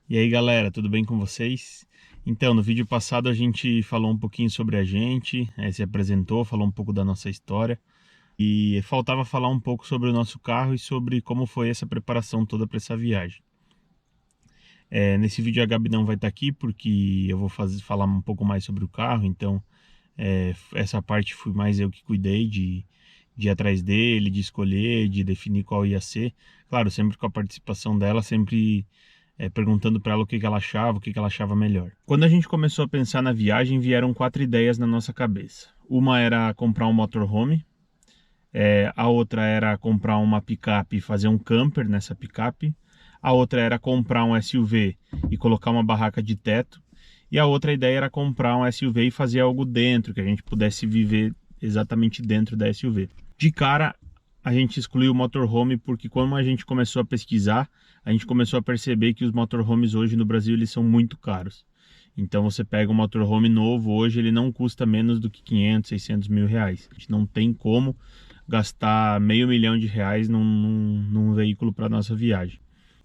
E aí galera, tudo bem com vocês? Então, no vídeo passado a gente falou um pouquinho sobre a gente, se apresentou, falou um pouco da nossa história e faltava falar um pouco sobre o nosso carro e sobre como foi essa preparação toda para essa viagem. Nesse vídeo a Gabi não vai estar aqui porque eu vou falar um pouco mais sobre o carro, então essa parte fui mais eu que cuidei de ir atrás dele, de escolher, de definir qual ia ser. Claro, sempre com a participação dela, sempre perguntando para ela o que ela achava, o que ela achava melhor. Quando a gente começou a pensar na viagem, vieram 4 ideias na nossa cabeça. Uma era comprar um motorhome, a outra era comprar uma picape e fazer um camper nessa picape, a outra era comprar um SUV e colocar uma barraca de teto, e a outra ideia era comprar um SUV e fazer algo dentro, que a gente pudesse viver exatamente dentro da SUV. De cara, a gente excluiu o motorhome porque quando a gente começou a pesquisar, a gente começou a perceber que os motorhomes hoje no Brasil eles são muito caros. Então você pega um motorhome novo hoje, ele não custa menos do que 500, 600 mil reais. A gente não tem como gastar R$ 500 mil num veículo para nossa viagem.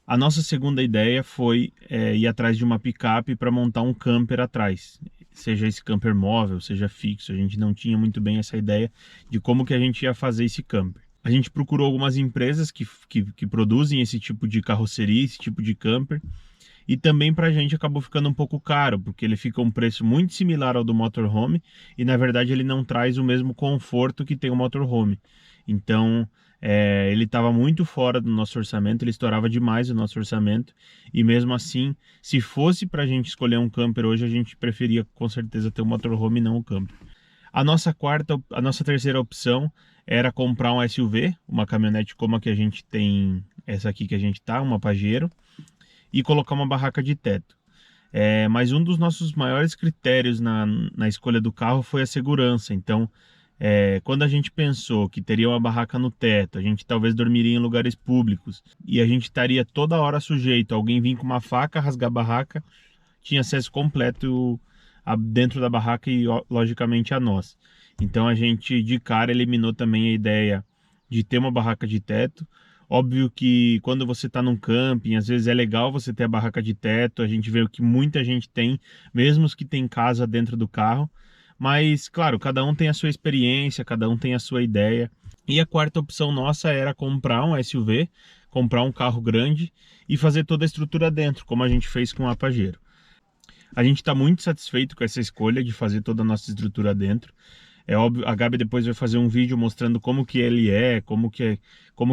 A nossa segunda ideia foi ir atrás de uma picape para montar um camper atrás, seja esse camper móvel, seja fixo. A gente não tinha muito bem essa ideia de como que a gente ia fazer esse camper. A gente procurou algumas empresas que produzem esse tipo de carroceria, esse tipo de camper, e também para a gente acabou ficando um pouco caro, porque ele fica um preço muito similar ao do motorhome e na verdade ele não traz o mesmo conforto que tem o motorhome. Então ele estava muito fora do nosso orçamento, ele estourava demais o nosso orçamento e mesmo assim, se fosse para a gente escolher um camper hoje, a gente preferia com certeza ter um motorhome e não um camper. A nossa terceira opção era comprar um SUV, uma caminhonete como a que a gente tem, essa aqui que a gente tá, uma Pajero, e colocar uma barraca de teto. Mas um dos nossos maiores critérios na escolha do carro foi a segurança. Então, quando a gente pensou que teria uma barraca no teto, a gente talvez dormiria em lugares públicos e a gente estaria toda hora sujeito a alguém vir com uma faca, rasgar a barraca, tinha acesso completo dentro da barraca e logicamente a nós. Então a gente de cara eliminou também a ideia de ter uma barraca de teto. Óbvio que quando você está num camping, às vezes é legal você ter a barraca de teto, a gente vê o que muita gente tem, mesmo os que tem casa dentro do carro. Mas, claro, cada um tem a sua experiência, cada um tem a sua ideia. E a quarta opção nossa era comprar um SUV, comprar um carro grande e fazer toda a estrutura dentro, como a gente fez com a Pajero. A gente está muito satisfeito com essa escolha de fazer toda a nossa estrutura dentro. É óbvio, a Gabi depois vai fazer um vídeo mostrando como que ele como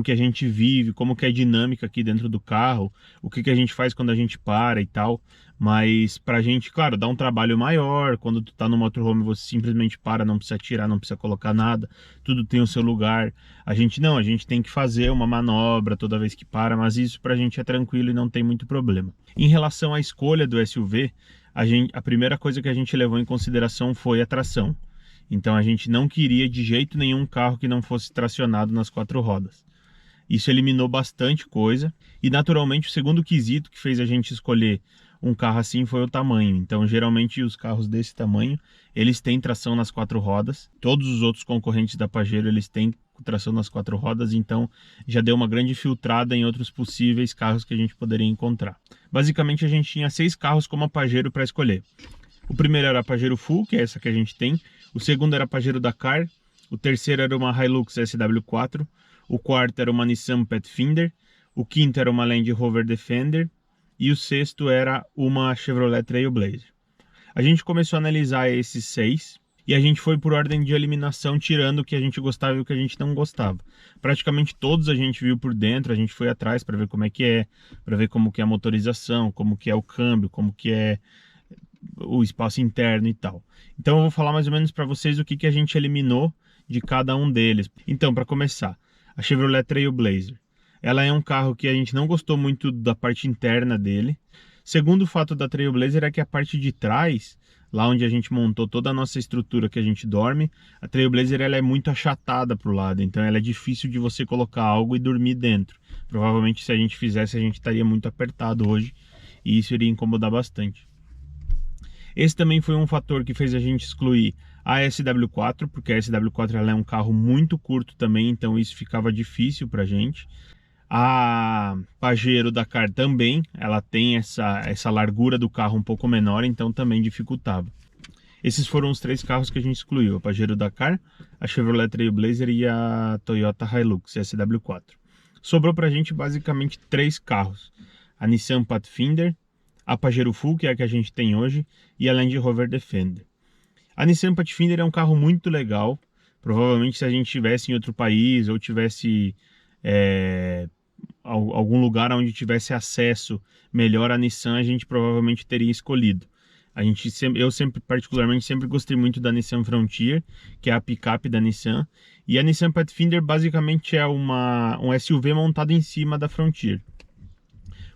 que a gente vive, como que é a dinâmica aqui dentro do carro, o que que a gente faz quando a gente para e tal. Mas pra gente, claro, dá um trabalho maior. Quando tu tá no motorhome, você simplesmente para, não precisa tirar, não precisa colocar nada, tudo tem o seu lugar. A gente não, a gente tem que fazer uma manobra toda vez que para, mas isso pra gente é tranquilo e não tem muito problema. Em relação à escolha do SUV, a primeira coisa que a gente levou em consideração foi a tração. Então a gente não queria de jeito nenhum carro que não fosse tracionado nas 4 rodas. Isso eliminou bastante coisa e naturalmente o segundo quesito que fez a gente escolher um carro assim foi o tamanho. Então geralmente os carros desse tamanho, eles têm tração nas 4 rodas. Todos os outros concorrentes da Pajero, eles têm tração nas 4 rodas, então já deu uma grande filtrada em outros possíveis carros que a gente poderia encontrar. Basicamente a gente tinha 6 carros como a Pajero para escolher. O primeiro era a Pajero Full, que é essa que a gente tem. O segundo era a Pajero Dakar. O terceiro era uma Hilux SW4. O quarto era uma Nissan Pathfinder. O quinto era uma Land Rover Defender. E o sexto era uma Chevrolet Trailblazer. A gente começou a analisar esses 6 e a gente foi por ordem de eliminação, tirando o que a gente gostava e o que a gente não gostava. Praticamente todos a gente viu por dentro, a gente foi atrás para ver como é que é, para ver como que é a motorização, como que é o câmbio, como que é o espaço interno e tal. Então eu vou falar mais ou menos para vocês o que a gente eliminou de cada um deles. Então, para começar, a Chevrolet Trailblazer. Ela é um carro que a gente não gostou muito da parte interna dele. Segundo fato da Trailblazer é que a parte de trás, lá onde a gente montou toda a nossa estrutura que a gente dorme, a Trailblazer ela é muito achatada para o lado, então ela é difícil de você colocar algo e dormir dentro. Provavelmente se a gente fizesse, a gente estaria muito apertado hoje e isso iria incomodar bastante. Esse também foi um fator que fez a gente excluir a SW4, porque a SW4 ela é um carro muito curto também, então isso ficava difícil para a gente. A Pajero Dakar também, ela tem essa largura do carro um pouco menor, então também dificultava. Esses foram os 3 carros que a gente excluiu: a Pajero Dakar, a Chevrolet Trailblazer e a Toyota Hilux SW4. Sobrou pra gente basicamente 3 carros: a Nissan Pathfinder, a Pajero Full, que é a que a gente tem hoje, e a Land Rover Defender. A Nissan Pathfinder é um carro muito legal. Provavelmente, se a gente estivesse em outro país ou tivesse algum lugar onde tivesse acesso melhor à Nissan, a gente provavelmente teria escolhido. Eu sempre, particularmente, sempre gostei muito da Nissan Frontier, que é a picape da Nissan. E a Nissan Pathfinder basicamente é um SUV montado em cima da Frontier.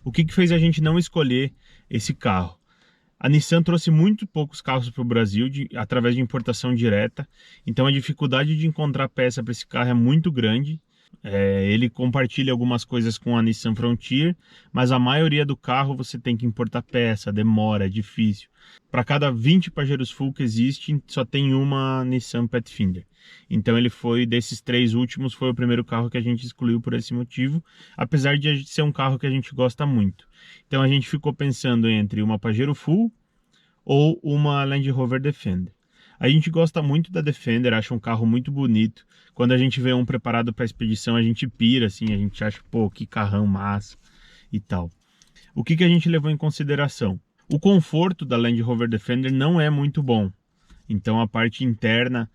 O que fez a gente não escolher esse carro? A Nissan trouxe muito poucos carros para o Brasil através de importação direta, então a dificuldade de encontrar peça para esse carro é muito grande. Ele compartilha algumas coisas com a Nissan Frontier, mas a maioria do carro você tem que importar peça, demora, é difícil. Para cada 20 Pajeros Full que existe, só tem uma Nissan Pathfinder. Então ele foi, desses 3 últimos, foi o primeiro carro que a gente excluiu por esse motivo, apesar de ser um carro que a gente gosta muito. Então a gente ficou pensando entre uma Pajero Full ou uma Land Rover Defender. A gente gosta muito da Defender, acha um carro muito bonito. Quando a gente vê um preparado para expedição, a gente pira, assim, a gente acha, pô, que carrão massa e tal. O que a gente levou em consideração? O conforto da Land Rover Defender não é muito bom. Então a parte interna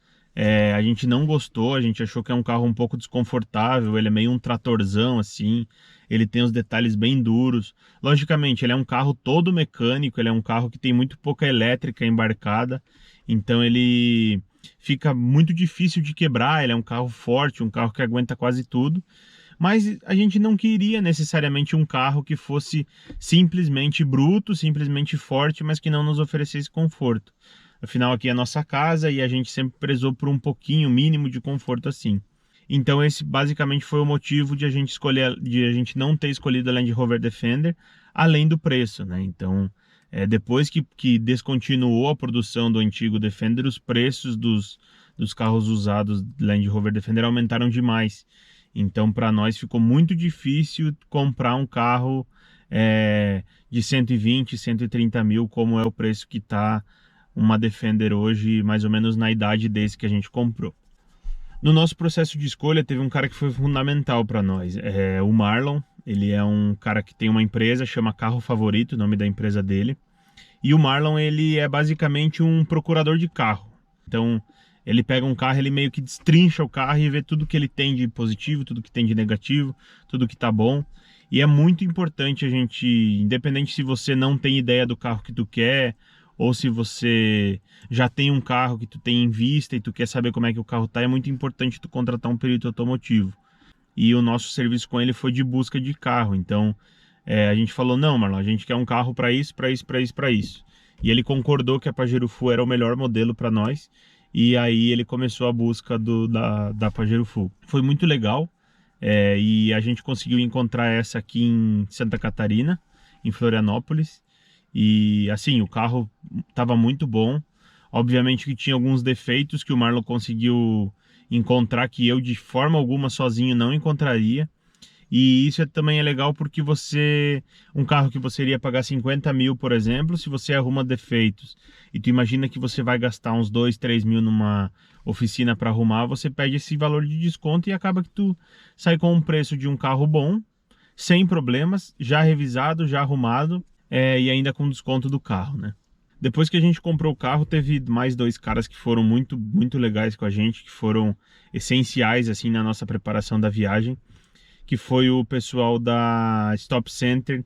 a gente não gostou, a gente achou que é um carro um pouco desconfortável, ele é meio um tratorzão assim, ele tem os detalhes bem duros. Logicamente, ele é um carro todo mecânico, ele é um carro que tem muito pouca elétrica embarcada, então ele fica muito difícil de quebrar, ele é um carro forte, um carro que aguenta quase tudo. Mas a gente não queria necessariamente um carro que fosse simplesmente bruto, simplesmente forte, mas que não nos oferecesse conforto. Afinal, aqui é a nossa casa e a gente sempre prezou por um pouquinho mínimo de conforto assim. Então esse basicamente foi o motivo de a gente não ter escolhido a Land Rover Defender, além do preço, né? Então, depois que descontinuou a produção do antigo Defender, os preços dos carros usados Land Rover Defender aumentaram demais. Então, para nós ficou muito difícil comprar um carro de 120, 130 mil, como é o preço que está uma Defender hoje, mais ou menos na idade desse que a gente comprou. No nosso processo de escolha, teve um cara que foi fundamental para nós, o Marlon. Ele é um cara que tem uma empresa, chama Carro Favorito, o nome da empresa dele. E o Marlon, ele é basicamente um procurador de carro. Então, ele pega um carro, ele meio que destrincha o carro e vê tudo que ele tem de positivo, tudo que tem de negativo, tudo que tá bom. E é muito importante a gente, independente se você não tem ideia do carro que tu quer, ou se você já tem um carro que tu tem em vista e tu quer saber como é que o carro tá, é muito importante tu contratar um perito automotivo. E o nosso serviço com ele foi de busca de carro. Então, a gente falou, não, Marlon, a gente quer um carro para isso, para isso, para isso, para isso. E ele concordou que a Pajero Full era o melhor modelo para nós. E aí ele começou a busca da Pajero Full. Foi muito legal. E a gente conseguiu encontrar essa aqui em Santa Catarina, em Florianópolis. E assim, o carro estava muito bom. Obviamente que tinha alguns defeitos que o Marlon conseguiu encontrar que eu de forma alguma sozinho não encontraria. E isso também é legal porque um carro que você iria pagar 50 mil, por exemplo, se você arruma defeitos e tu imagina que você vai gastar uns 2, 3 mil numa oficina para arrumar, você pede esse valor de desconto e acaba que tu sai com um preço de um carro bom, sem problemas, já revisado, já arrumado, e ainda com desconto do carro, né? Depois que a gente comprou o carro, teve mais 2 caras que foram muito, muito legais com a gente, que foram essenciais assim na nossa preparação da viagem, que foi o pessoal da Stop Center,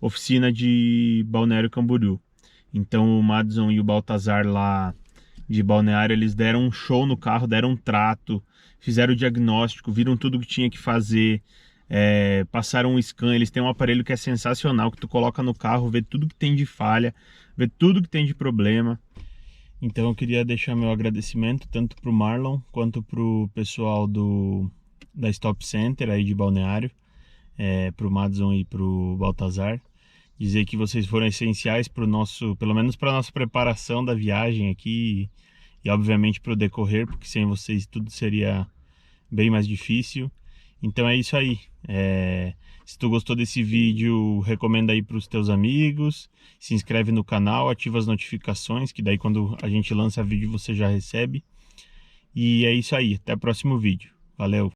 oficina de Balneário Camboriú. Então o Madison e o Baltazar lá de Balneário, eles deram um show no carro, deram um trato, fizeram o diagnóstico, viram tudo que tinha que fazer, passaram um scan. Eles têm um aparelho que é sensacional, que tu coloca no carro, vê tudo que tem de falha, vê tudo que tem de problema. Então eu queria deixar meu agradecimento tanto para o Marlon quanto para o pessoal da Stop Center aí de Balneário, para o Madison e para o Baltazar. Dizer que vocês foram essenciais para o nosso, pelo menos para a nossa preparação da viagem aqui e obviamente para o decorrer, porque sem vocês tudo seria bem mais difícil. Então é isso aí. Se tu gostou desse vídeo, recomenda aí para os teus amigos, se inscreve no canal, ativa as notificações, que daí quando a gente lança vídeo você já recebe. E é isso aí, até o próximo vídeo. Valeu!